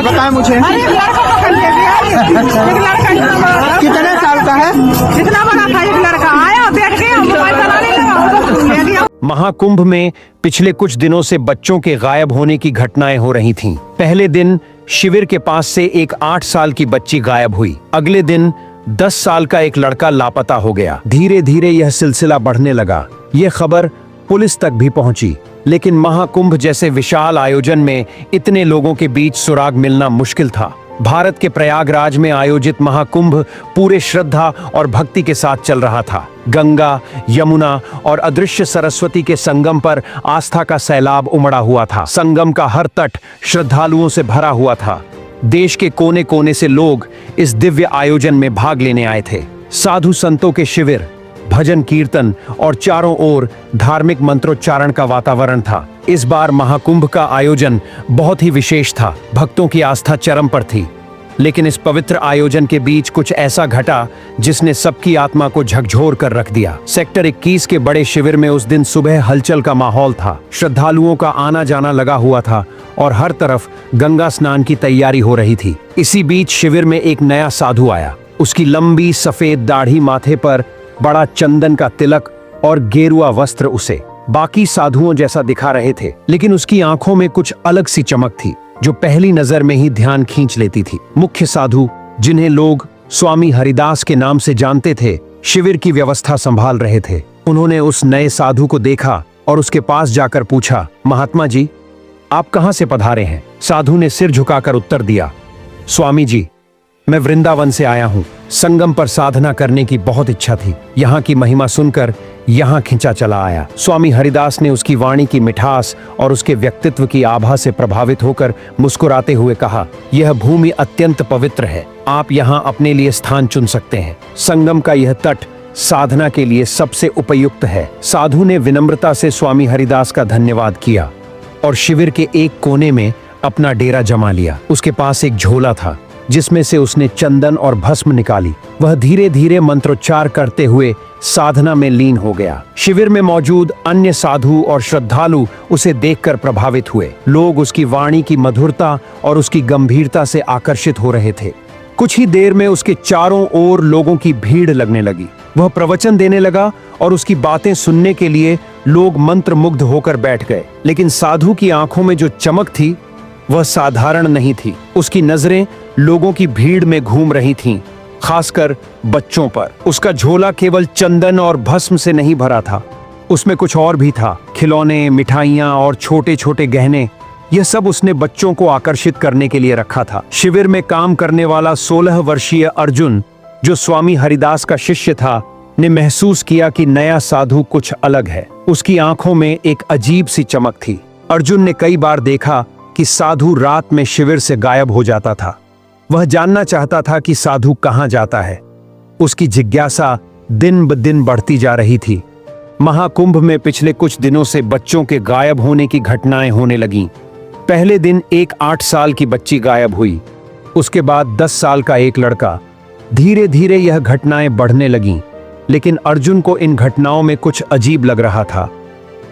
है बताएं मुझे। अरे एक लड़का पकड़ ले गया, एक लड़का कितने साल का है? इतना बड़ा था, एक लड़का आया बैठ के मोबाइल चलाने लगा, उधर ले गया। महाकुंभ में पिछले कुछ दिनों से बच्चों के गायब होने की घटनाएं हो रही थीं। पहले दिन शिविर के पास से एक 8 साल की बच्ची गायब हुई। अगले दिन 10 साल का एक लड़का लापता हो गया। धीरे धीरे यह सिलसिला बढ़ने लगा। यह खबर पुलिस तक भी पहुंची, लेकिन महाकुंभ जैसे विशाल आयोजन में इतने लोगों के बीच सुराग मिलना मुश्किल था। भारत के प्रयागराज में आयोजित महाकुंभ पूरे श्रद्धा और भक्ति के साथ चल रहा था। गंगा, यमुना और अदृश्य सरस्वती के संगम पर आस्था का सैलाब उमड़ा हुआ था। संगम का हर तट श्रद्धालुओं से भरा हुआ था। देश के कोने कोने से लोग इस दिव्य आयोजन में भाग लेने आए थे। साधु संतों के शिविर, भजन कीर्तन और चारों ओर धार्मिक मंत्रोच्चारण का वातावरण था। इस बार महाकुंभ का आयोजन बहुत ही विशेष था। भक्तों की आस्था चरम पर थी, लेकिन इस पवित्र आयोजन के बीच कुछ ऐसा घटा जिसने सबकी आत्मा को झकझोर कर रख दिया। सेक्टर 21 के बड़े शिविर में उस दिन सुबह हलचल का माहौल था। श्रद्धालुओं का आना जाना लगा हुआ था और हर तरफ गंगा स्नान की तैयारी हो रही थी। इसी बीच शिविर में एक नया साधु आया। उसकी लंबी सफेद दाढ़ी, माथे पर बड़ा चंदन का तिलक और गेरुआ वस्त्र उसे बाकी साधुओं जैसा दिखा रहे थे, लेकिन उसकी आंखों में कुछ अलग सी चमक थी जो पहली नजर में ही ध्यान खींच लेती थी। मुख्य साधु, जिन्हें लोग स्वामी हरिदास के नाम से जानते थे, शिविर की व्यवस्था संभाल रहे थे। उन्होंने उस नए साधु को देखा और उसके पास जाकर पूछा, महात्मा जी, आप कहां से पधारे हैं? साधु ने सिर झुकाकर उत्तर दिया, स्वामी जी, मैं वृंदावन से आया हूँ। संगम पर साधना करने की बहुत इच्छा थी। यहाँ की महिमा सुनकर यहाँ खिंचा चला आया। स्वामी हरिदास ने उसकी वाणी की मिठास और उसके व्यक्तित्व की आभा से प्रभावित होकर मुस्कुराते हुए कहा, यह भूमि अत्यंत पवित्र है। आप यहाँ अपने लिए स्थान चुन सकते हैं। संगम का यह तट साधना के लिए सबसे उपयुक्त है। साधु ने विनम्रता से स्वामी हरिदास का धन्यवाद किया और शिविर के एक कोने में अपना डेरा जमा लिया। उसके पास एक झोला था जिसमें से उसने चंदन और भस्म निकाली। वह धीरे धीरे मंत्रोच्चार करते हुए साधना में लीन हो गया। शिविर में मौजूद अन्य साधु और श्रद्धालु उसे देखकर प्रभावित हुए। लोग उसकी वाणी की मधुरता और उसकी गंभीरता से आकर्षित हो रहे थे। कुछ ही देर में उसके चारों ओर लोगों की भीड़ लगने लगी। वह प्रवचन देने लगा और उसकी बातें सुनने के लिए लोग मंत्रमुग्ध होकर बैठ गए। लेकिन साधु की आंखों में जो चमक थी वह साधारण नहीं थी। उसकी नजरें लोगों की भीड़ में घूम रही थीं, खासकर बच्चों पर। उसका झोला केवल चंदन और भस्म से नहीं भरा था, उसमें कुछ और भी था। खिलौने, मिठाइयाँ और छोटे छोटे गहने, यह सब उसने बच्चों को आकर्षित करने के लिए रखा था। शिविर में काम करने वाला 16 वर्षीय अर्जुन, जो स्वामी हरिदास का शिष्य था, ने महसूस किया कि नया साधु कुछ अलग है। उसकी आंखों में एक अजीब सी चमक थी। अर्जुन ने कई बार देखा कि साधु रात में शिविर से गायब हो जाता था। वह जानना चाहता था कि साधु कहां जाता है। उसकी जिज्ञासा दिन ब दिन बढ़ती जा रही थी। महाकुंभ में पिछले कुछ दिनों से बच्चों के गायब होने की घटनाएं होने लगीं। पहले दिन एक 8 साल की बच्ची गायब हुई, उसके बाद 10 साल का एक लड़का। धीरे धीरे यह घटनाएं बढ़ने लगीं, लेकिन अर्जुन को इन घटनाओं में कुछ अजीब लग रहा था।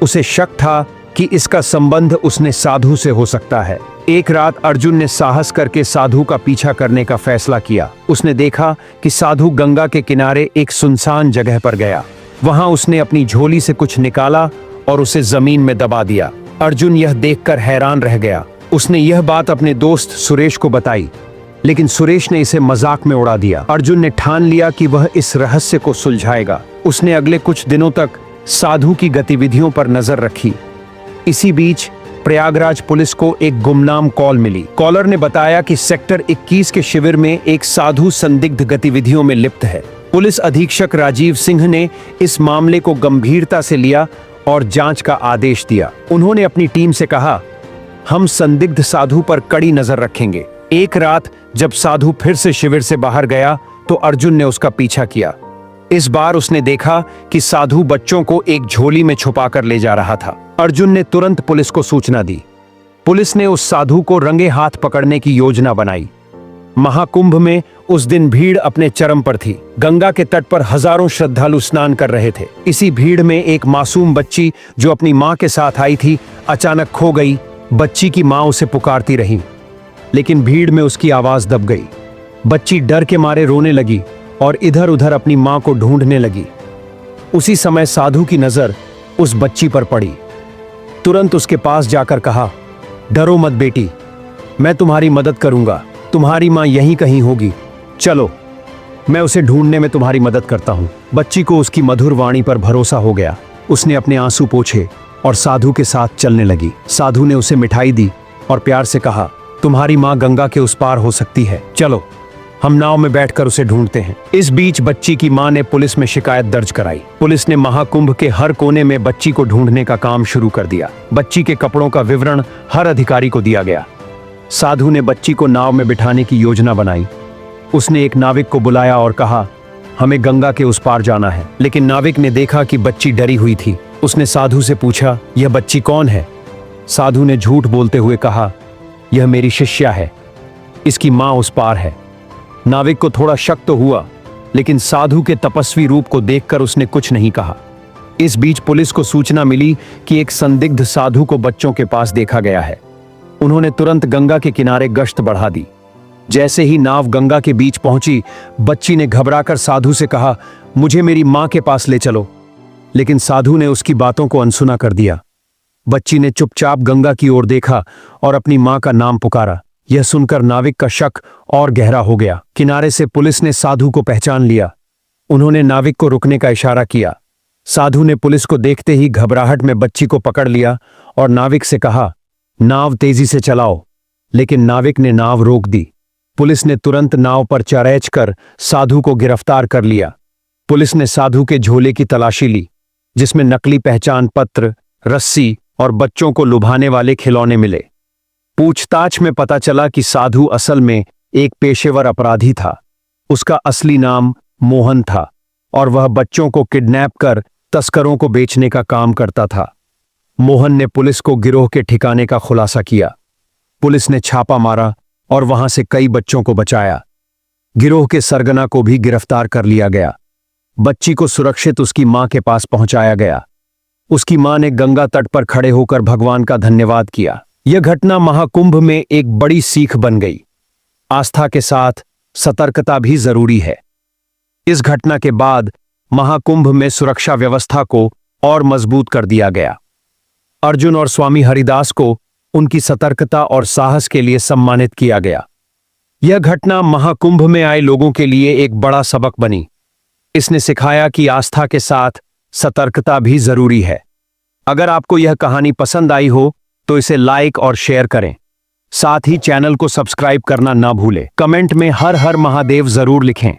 उसे शक था कि इसका संबंध उसने साधु से हो सकता है। एक रात अर्जुन ने साहस करके साधु का पीछा करने का फैसला किया। उसने देखा कि साधु गंगा के किनारे एक सुनसान जगह पर गया। वहां उसने अपनी झोली से कुछ निकाला और उसे जमीन में दबा दिया। अर्जुन यह देखकर हैरान रह गया। उसने यह बात अपने दोस्त सुरेश को बताई, लेकिन सुरेश ने इसे मजाक में उड़ा दिया। अर्जुन ने ठान लिया कि वह इस रहस्य को सुलझाएगा। उसने अगले कुछ दिनों तक साधु की गतिविधियों पर नजर रखी। इसी बीच प्रयागराज पुलिस को एक गुमनाम कॉल मिली। कॉलर ने बताया कि सेक्टर 21 के शिविर में एक साधु संदिग्ध गतिविधियों में लिप्त है। पुलिस अधीक्षक राजीव सिंह ने इस मामले को गंभीरता से लिया और जांच का आदेश दिया। उन्होंने अपनी टीम से कहा, हम संदिग्ध साधु पर कड़ी नजर रखेंगे। एक रात जब साधु फिर से शिविर से बाहर गया तो अर्जुन ने उसका पीछा किया। इस बार उसने देखा कि साधु बच्चों को एक झोली में छुपाकर ले जा रहा था। अर्जुन ने तुरंत पुलिस को सूचना दी। पुलिस ने उस साधु को रंगे हाथ पकड़ने की योजना बनाई। महाकुंभ में उस दिन भीड़ अपने चरम पर थी। गंगा के तट पर हजारों श्रद्धालु स्नान कर रहे थे। इसी भीड़ में एक मासूम बच्ची जो अपनी मां के साथ आई थी, अचानक खो गई। बच्ची की मां उसे पुकारती रही। लेकिन भीड़ में उसकी आवाज दब गई। बच्ची डर के मारे रोने लगी और इधर उधर अपनी मां को ढूंढने लगी। उसी समय साधु की नजर उस बच्ची पर पड़ी। तुरंत उसके पास जाकर कहा, डरो मत बेटी, मैं तुम्हारी मदद करूंगा। तुम्हारी मां यहीं कहीं होगी, चलो मैं उसे ढूंढने में तुम्हारी मदद करता हूं। बच्ची को उसकी मधुर वाणी पर भरोसा हो गया। उसने अपने आंसू पोंछे और साधु के साथ चलने लगी। साधु ने उसे मिठाई दी और प्यार से कहा, तुम्हारी मां गंगा के उस पार हो सकती है, चलो हम नाव में बैठकर उसे ढूंढते हैं। इस बीच बच्ची की मां ने पुलिस में शिकायत दर्ज कराई। पुलिस ने महाकुंभ के हर कोने में बच्ची को ढूंढने का काम शुरू कर दिया। बच्ची के कपड़ों का विवरण हर अधिकारी को दिया गया। साधु ने बच्ची को नाव में बिठाने की योजना बनाई। उसने एक नाविक को बुलाया और कहा, हमें गंगा के उस पार जाना है। लेकिन नाविक ने देखा कि बच्ची डरी हुई थी। उसने साधु से पूछा, यह बच्ची कौन है? साधु ने झूठ बोलते हुए कहा, यह मेरी शिष्या है, इसकी मां उस पार है। नाविक को थोड़ा शक तो हुआ, लेकिन साधु के तपस्वी रूप को देखकर उसने कुछ नहीं कहा। इस बीच पुलिस को सूचना मिली कि एक संदिग्ध साधु को बच्चों के पास देखा गया है। उन्होंने तुरंत गंगा के किनारे गश्त बढ़ा दी। जैसे ही नाव गंगा के बीच पहुंची, बच्ची ने घबराकर साधु से कहा, मुझे मेरी मां के पास ले चलो। लेकिन साधु ने उसकी बातों को अनसुना कर दिया। बच्ची ने चुपचाप गंगा की ओर देखा और अपनी मां का नाम पुकारा। यह सुनकर नाविक का शक और गहरा हो गया। किनारे से पुलिस ने साधु को पहचान लिया। उन्होंने नाविक को रुकने का इशारा किया। साधु ने पुलिस को देखते ही घबराहट में बच्ची को पकड़ लिया और नाविक से कहा, नाव तेजी से चलाओ। लेकिन नाविक ने नाव रोक दी। पुलिस ने तुरंत नाव पर चढ़ कर साधु को गिरफ्तार कर लिया। पुलिस ने साधु के झोले की तलाशी ली, जिसमें नकली पहचान पत्र, रस्सी और बच्चों को लुभाने वाले खिलौने मिले। पूछताछ में पता चला कि साधु असल में एक पेशेवर अपराधी था। उसका असली नाम मोहन था और वह बच्चों को किडनैप कर तस्करों को बेचने का काम करता था। मोहन ने पुलिस को गिरोह के ठिकाने का खुलासा किया। पुलिस ने छापा मारा और वहां से कई बच्चों को बचाया। गिरोह के सरगना को भी गिरफ्तार कर लिया गया। बच्ची को सुरक्षित उसकी मां के पास पहुंचाया गया। उसकी मां ने गंगा तट पर खड़े होकर भगवान का धन्यवाद किया। यह घटना महाकुंभ में एक बड़ी सीख बन गई। आस्था के साथ सतर्कता भी जरूरी है। इस घटना के बाद महाकुंभ में सुरक्षा व्यवस्था को और मजबूत कर दिया गया। अर्जुन और स्वामी हरिदास को उनकी सतर्कता और साहस के लिए सम्मानित किया गया। यह घटना महाकुंभ में आए लोगों के लिए एक बड़ा सबक बनी। इसने सिखाया कि आस्था के साथ सतर्कता भी जरूरी है। अगर आपको यह कहानी पसंद आई हो तो इसे लाइक और शेयर करें। साथ ही चैनल को सब्सक्राइब करना ना भूलें। कमेंट में हर हर महादेव जरूर लिखें।